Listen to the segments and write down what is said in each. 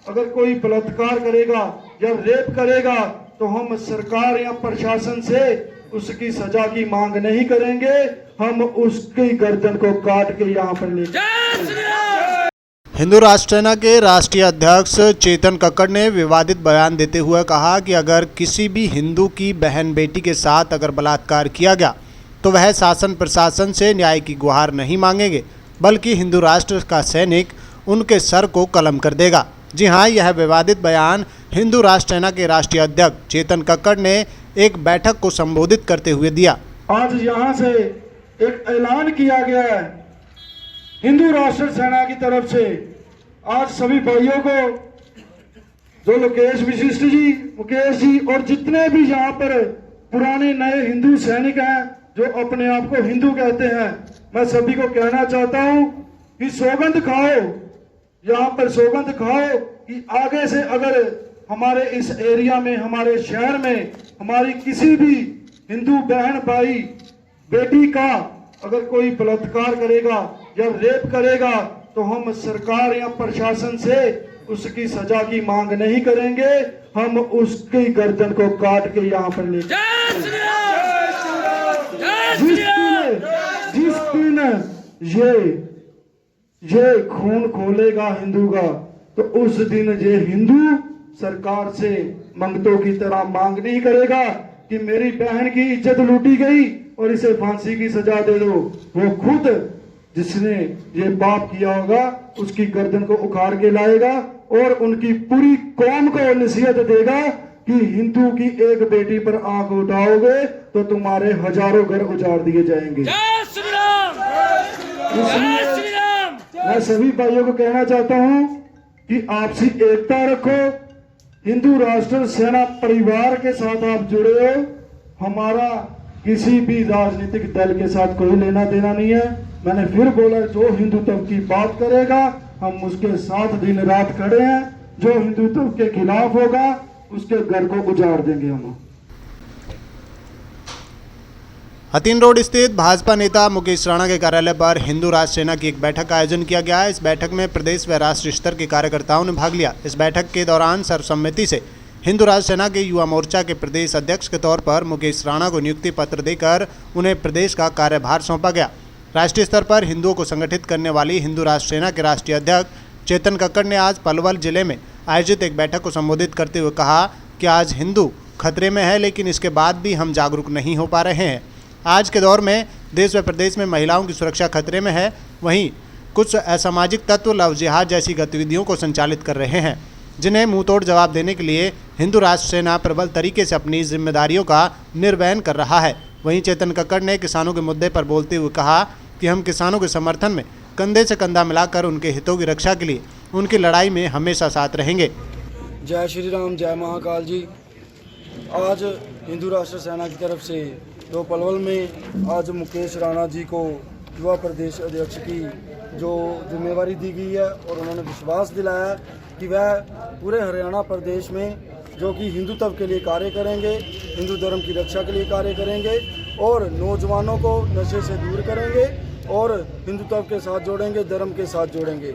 अगर कोई बलात्कार करेगा या रेप करेगा तो हम सरकार या प्रशासन से उसकी सजा की मांग नहीं करेंगे, हम उसकी गर्दन को काट के यहाँ पर ले। हिंदू राष्ट्र सेना के राष्ट्रीय अध्यक्ष चेतन कक्कड़ ने विवादित बयान देते हुए कहा कि अगर किसी भी हिंदू की बहन बेटी के साथ अगर बलात्कार किया गया तो वह शासन प्रशासन से न्याय की गुहार नहीं मांगेंगे, बल्कि हिंदू राष्ट्र का सैनिक उनके सर को कलम कर देगा। जी हाँ, यह विवादित बयान हिंदू राष्ट्र सेना के राष्ट्रीय अध्यक्ष चेतन कक्कड़ ने एक बैठक को संबोधित करते हुए दिया। आज यहाँ से एक ऐलान किया गया है हिंदू राष्ट्र सेना की तरफ से। आज सभी भाइयों को, जो लोकेश विशिष्ट जी, मुकेश जी और जितने भी यहाँ पर पुराने नए हिंदू सैनिक हैं जो अपने आप को हिंदू कहते हैं, मैं सभी को कहना चाहता हूँ कि सौगंध खाओ, यहाँ पर सौगंध खाओ कि आगे से अगर हमारे इस एरिया में, हमारे शहर में हमारी किसी भी हिंदू बहन भाई बेटी का अगर कोई बलात्कार करेगा या रेप करेगा तो हम सरकार या प्रशासन से उसकी सजा की मांग नहीं करेंगे, हम उसकी गर्दन को काट के यहाँ पर ले। जिस दिन ये खून खोलेगा हिंदू का तो उस दिन ये हिंदू सरकार से मंगतों की तरह मांग नहीं करेगा कि मेरी बहन की इज्जत लूटी गई और इसे फांसी की सजा दे दो। वो खुद जिसने ये पाप किया होगा उसकी गर्दन को उखाड़ के लाएगा और उनकी पूरी कौम को नसीहत देगा कि हिंदू की एक बेटी पर आंख उठाओगे तो तुम्हारे हजारों घर उजाड़ दिए जाएंगे। मैं सभी भाइयों को कहना चाहता हूं कि आपसी एकता रखो, हिंदू राष्ट्र सेना परिवार के साथ आप जुड़े हो। हमारा किसी भी राजनीतिक दल के साथ कोई लेना देना नहीं है। मैंने फिर बोला, जो हिंदुत्व की बात करेगा हम उसके साथ दिन रात खड़े हैं, जो हिंदुत्व के खिलाफ होगा उसके घर को उजाड़ देंगे हम। हथीन रोड स्थित भाजपा नेता मुकेश राणा के कार्यालय पर हिंदू राष्ट्र सेना की एक बैठक का आयोजन किया गया है। इस बैठक में प्रदेश व राष्ट्रीय स्तर के कार्यकर्ताओं ने भाग लिया। इस बैठक के दौरान सर्वसम्मति से हिंदू राष्ट्र सेना के युवा मोर्चा के प्रदेश अध्यक्ष के तौर पर मुकेश राणा को नियुक्ति पत्र देकर उन्हें प्रदेश का कार्यभार सौंपा गया। राष्ट्रीय स्तर पर हिंदुओं को संगठित करने वाली हिंदू राष्ट्र सेना के राष्ट्रीय अध्यक्ष चेतन कक्कड़ ने आज पलवल जिले में आयोजित एक बैठक को संबोधित करते हुए कहा कि आज हिंदू खतरे में है, लेकिन इसके बाद भी हम जागरूक नहीं हो पा रहे हैं। आज के दौर में देश व प्रदेश में महिलाओं की सुरक्षा खतरे में है। वहीं कुछ असामाजिक तत्व लव जिहाद जैसी गतिविधियों को संचालित कर रहे हैं, जिन्हें मुंहतोड़ जवाब देने के लिए हिंदू राष्ट्र सेना प्रबल तरीके से अपनी जिम्मेदारियों का निर्वहन कर रहा है। वहीं चेतन कक्कड़ ने किसानों के मुद्दे पर बोलते हुए कहा कि हम किसानों के समर्थन में कंधे से कंधा मिलाकर उनके हितों की रक्षा के लिए उनकी लड़ाई में हमेशा साथ रहेंगे। जय श्री राम, जय महाकाल जी। आज हिंदू राष्ट्र सेना की तरफ से तो पलवल में आज मुकेश राणा जी को युवा प्रदेश अध्यक्ष की जो जिम्मेवारी दी गई है और उन्होंने विश्वास दिलाया कि वह पूरे हरियाणा प्रदेश में जो कि हिंदुत्व के लिए कार्य करेंगे, हिंदू धर्म की रक्षा के लिए कार्य करेंगे और नौजवानों को नशे से दूर करेंगे और हिंदुत्व के साथ जोड़ेंगे, धर्म के साथ जोड़ेंगे।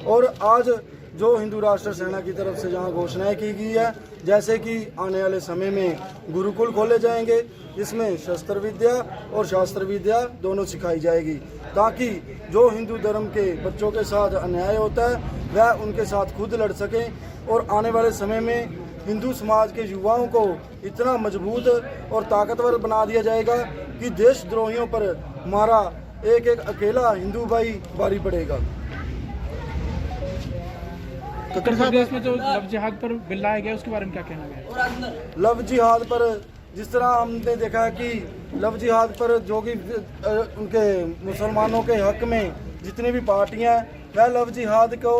और आज जो हिंदू राष्ट्र सेना की तरफ से जहां घोषणाएं की गई है, जैसे कि आने वाले समय में गुरुकुल खोले जाएंगे, इसमें शस्त्र विद्या और शास्त्र विद्या दोनों सिखाई जाएगी, ताकि जो हिंदू धर्म के बच्चों के साथ अन्याय होता है वह उनके साथ खुद लड़ सकें। और आने वाले समय में हिंदू समाज के युवाओं को इतना मजबूत और ताकतवर बना दिया जाएगा कि देशद्रोहियों पर हमारा एक एक अकेला हिंदू भाई भारी पड़ेगा। कक्कड़ साहब, देश में जो लव जिहाद पर बिल लाया गया उसके बारे में क्या कहना है? लव जिहाद पर जिस तरह हमने देखा है कि लव जिहाद पर जो कि उनके मुसलमानों के हक में जितनी भी पार्टियां वह लव जिहाद को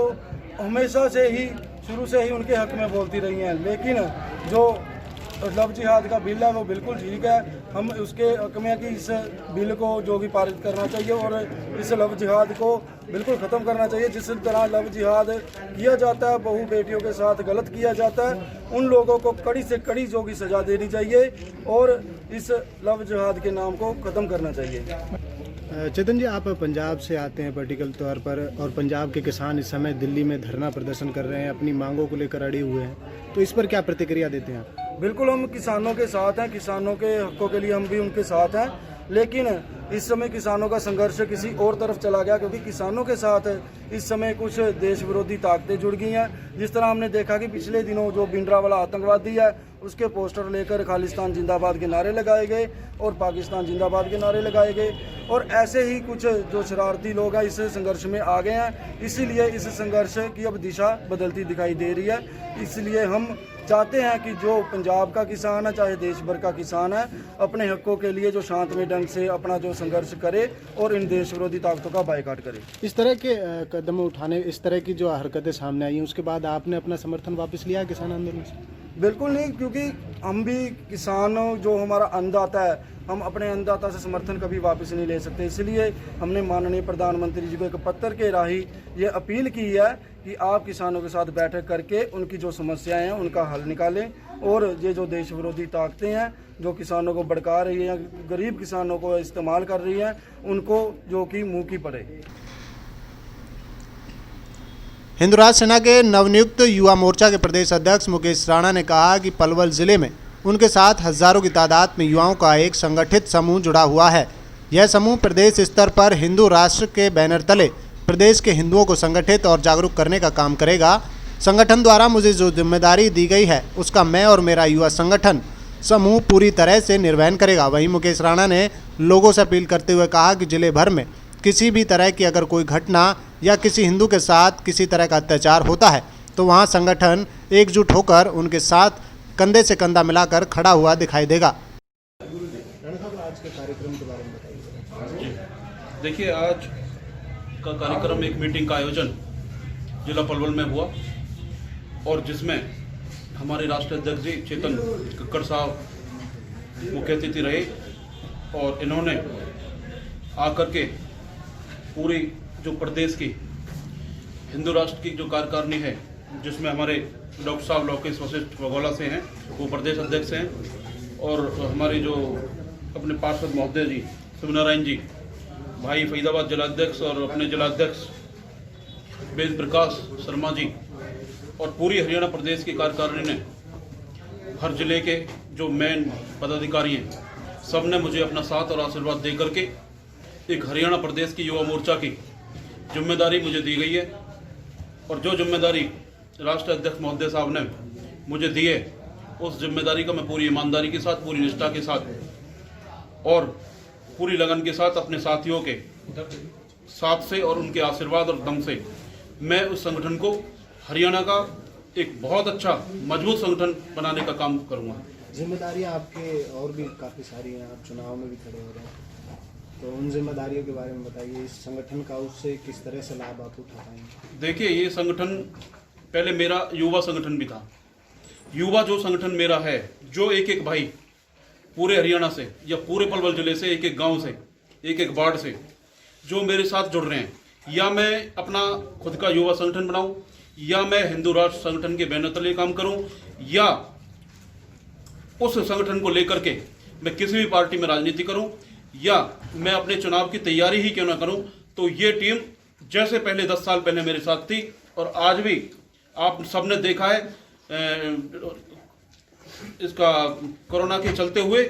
हमेशा से ही शुरू से ही उनके हक में बोलती रही हैं, लेकिन जो लव जिहाद का बिल है वो बिल्कुल ठीक है। हम उसके हक में कि इस बिल को जो कि पारित करना चाहिए और इस लव जिहाद को बिल्कुल ख़त्म करना चाहिए। जिस तरह लव जिहाद किया जाता है, बहू बेटियों के साथ गलत किया जाता है, उन लोगों को कड़ी से कड़ी जो कि सज़ा देनी चाहिए और इस लव जिहाद के नाम को ख़त्म करना चाहिए। चेतन जी, आप पंजाब से आते हैं पर्टिकुलर तौर पर, और पंजाब के किसान इस समय दिल्ली में धरना प्रदर्शन कर रहे हैं, अपनी मांगों को लेकर अड़े हुए हैं, तो इस पर क्या प्रतिक्रिया देते हैं आप? बिल्कुल, हम किसानों के साथ हैं, किसानों के हकों के लिए हम भी उनके साथ हैं। लेकिन इस समय किसानों का संघर्ष किसी और तरफ चला गया, क्योंकि किसानों के साथ इस समय कुछ देश विरोधी ताकतें जुड़ गई हैं। जिस तरह हमने देखा कि पिछले दिनों जो भिंडरावाला आतंकवादी है, उसके पोस्टर लेकर खालिस्तान जिंदाबाद के नारे लगाए गए और पाकिस्तान जिंदाबाद के नारे लगाए गए, और ऐसे ही कुछ जो शरारती लोग हैं इस संघर्ष में आ गए हैं। इसीलिए इस संघर्ष की अब दिशा बदलती दिखाई दे रही है। इसलिए हम चाहते हैं कि जो पंजाब का किसान है, चाहे देश भर का किसान है, अपने हकों के लिए जो शांतमय ढंग से अपना जो संघर्ष करे और इन देश विरोधी ताकतों का बायकॉट करे। इस तरह के कदम उठाने, इस तरह की जो हरकतें सामने आई हैं, उसके बाद आपने अपना समर्थन वापस लिया किसान आंदोलन से? बिल्कुल नहीं, क्योंकि हम भी किसान, जो हमारा अन्नदाता है, हम अपने अन्नदाता से समर्थन कभी वापस नहीं ले सकते। इसलिए हमने माननीय प्रधानमंत्री जी को एक पत्र के राही ये अपील की है कि आप किसानों के साथ बैठक करके उनकी जो समस्याएं हैं उनका हल निकालें, और ये जो देश विरोधी ताकतें हैं जो किसानों को भड़का रही हैं, गरीब किसानों को इस्तेमाल कर रही हैं, उनको जो कि मुँह की पड़े। हिंदू राष्ट्र सेना के नवनियुक्त युवा मोर्चा के प्रदेश अध्यक्ष मुकेश राणा ने कहा कि पलवल जिले में उनके साथ हजारों की तादाद में युवाओं का एक संगठित समूह जुड़ा हुआ है। यह समूह प्रदेश स्तर पर हिंदू राष्ट्र के बैनर तले प्रदेश के हिंदुओं को संगठित और जागरूक करने का काम करेगा। संगठन द्वारा मुझे जो जिम्मेदारी दी गई है उसका मैं और मेरा युवा संगठन समूह पूरी तरह से निर्वहन करेगा। वहीं मुकेश राणा ने लोगों से अपील करते हुए कहा कि जिले भर में किसी भी तरह की अगर कोई घटना या किसी हिंदू के साथ किसी तरह का अत्याचार होता है तो वहां संगठन एकजुट होकर उनके साथ कंधे से कंधा मिलाकर खड़ा हुआ दिखाई देगा। आज के कार्यक्रम के बारे में बताइए। देखिए, आज का कार्यक्रम एक मीटिंग का आयोजन जिला पलवल में हुआ, और जिसमें हमारे राष्ट्रीय अध्यक्ष जी चेतन कक्कड़ साहब मुख्य अतिथि रहे, और इन्होंने आकर के पूरी जो प्रदेश की हिंदू राष्ट्र की जो कार्यकारिणी है, जिसमें हमारे डॉक्टर साहब लोकेश वशिष्ठ बगोला से हैं, वो प्रदेश अध्यक्ष हैं, और हमारे जो अपने पार्षद महोदय जी शिवनारायण जी, भाई फरीदाबाद जिलाध्यक्ष, और अपने जिलाध्यक्ष वेद प्रकाश शर्मा जी, और पूरी हरियाणा प्रदेश की कार्यकारिणी ने, हर जिले के जो मेन पदाधिकारी हैं, सब ने मुझे अपना साथ और आशीर्वाद दे करके एक हरियाणा प्रदेश की युवा मोर्चा की जिम्मेदारी मुझे दी गई है। और जो जिम्मेदारी राष्ट्रीय अध्यक्ष महोदय साहब ने मुझे दी है, उस जिम्मेदारी का मैं पूरी ईमानदारी के साथ, पूरी निष्ठा के साथ और पूरी लगन के साथ अपने साथियों के साथ से और उनके आशीर्वाद और दम से मैं उस संगठन को हरियाणा का एक बहुत अच्छा मजबूत संगठन बनाने का काम करूँगा। जिम्मेदारियां आपके और भी काफ़ी सारी हैं, आप चुनाव में भी खड़े हो रहे हैं, तो उन जिम्मेदारियों के बारे में बताइए। इस संगठन का उससे किस तरह से लाभ आप उठा पाएंगे? देखिए, ये संगठन पहले मेरा युवा संगठन भी था। युवा जो संगठन मेरा है, जो एक एक भाई पूरे हरियाणा से या पूरे पलवल जिले से, एक एक गांव से, एक एक वार्ड से जो मेरे साथ जुड़ रहे हैं, या मैं अपना खुद का युवा संगठन बनाऊं, या मैं हिंदू राष्ट्र संगठन के बैनर तले काम करूं, या उस संगठन को लेकर के मैं किसी भी पार्टी में राजनीति करूं, या मैं अपने चुनाव की तैयारी ही क्यों ना करूं, तो ये टीम जैसे पहले 10 साल पहले मेरे साथ थी और आज भी आप सबने देखा है, इसका कोरोना के चलते हुए,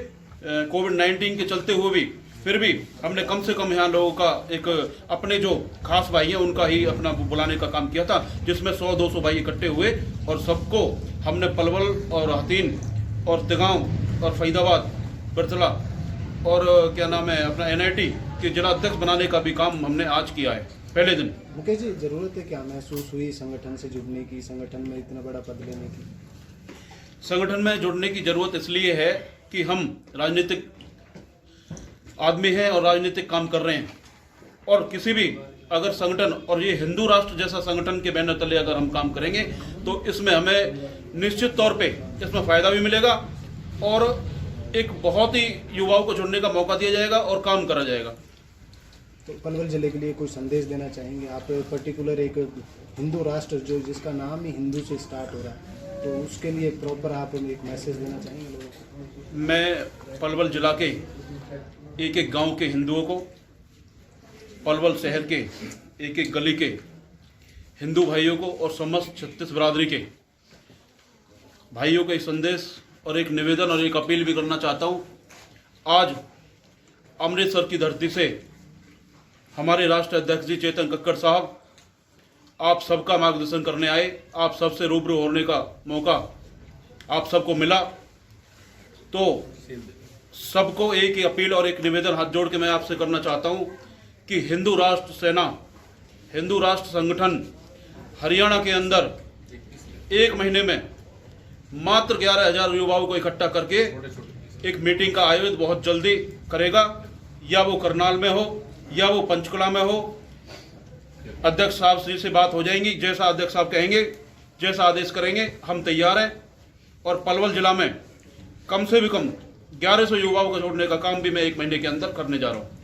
कोविड-19 के चलते हुए भी, फिर भी हमने कम से कम यहाँ लोगों का एक अपने जो खास भाई हैं उनका ही अपना बुलाने का काम किया था, जिसमें 100-200 भाई इकट्ठे हुए और सबको हमने पलवल और हथीन और तिगांव और फरीदाबाद बरतला और क्या नाम है अपना NIT के जिला अध्यक्ष बनाने का भी काम हमने आज किया है पहले दिन। मुकेश जी, जरूरत है क्या महसूस हुई संगठन से जुड़ने की, संगठन में इतना बड़ा पद लेने की? संगठन में जुड़ने की जरूरत इसलिए है कि हम राजनीतिक आदमी हैं और राजनीतिक काम कर रहे हैं, और किसी भी अगर संगठन, और ये हिंदू राष्ट्र जैसा संगठन के बैनर तले अगर हम काम करेंगे तो इसमें हमें निश्चित तौर पे इसमें फ़ायदा भी मिलेगा और एक बहुत ही युवाओं को जुड़ने का मौका दिया जाएगा और काम करा जाएगा। तो पलवल जिले के लिए कोई संदेश देना चाहेंगे आप? पर्टिकुलर एक हिंदू राष्ट्र जो जिसका नाम ही हिंदू से स्टार्ट हो रहा है, तो उसके लिए प्रॉपर आप एक मैसेज देना चाहेंगे लोगों को? मैं पलवल जिला के एक एक गांव के हिंदुओं को पलवल शहर के एक एक गली के हिंदू भाइयों को और समस्त छत्तीस बिरादरी के भाइयों को एक संदेश और एक निवेदन और एक अपील भी करना चाहता हूँ। आज अमृतसर की धरती से हमारे राष्ट्रीय अध्यक्ष जी चेतन कक्कड़ साहब आप सबका मार्गदर्शन करने आए। आप सबसे रूबरू होने का मौका आप सबको मिला, तो सबको एक ही अपील और एक निवेदन हाथ जोड़ के मैं आपसे करना चाहता हूं कि हिंदू राष्ट्र सेना, हिंदू राष्ट्र संगठन हरियाणा के अंदर एक महीने में मात्र 11,000 युवाओं को इकट्ठा करके एक मीटिंग का आयोजन बहुत जल्दी करेगा, या वो करनाल में हो या वो पंचकुला में हो। अध्यक्ष साहब से बात हो जाएंगी, जैसा अध्यक्ष साहब कहेंगे, जैसा आदेश करेंगे हम तैयार हैं। और पलवल जिला में कम से भी कम 1100 युवाओं को जोड़ने का काम भी मैं एक महीने के अंदर करने जा रहा हूँ।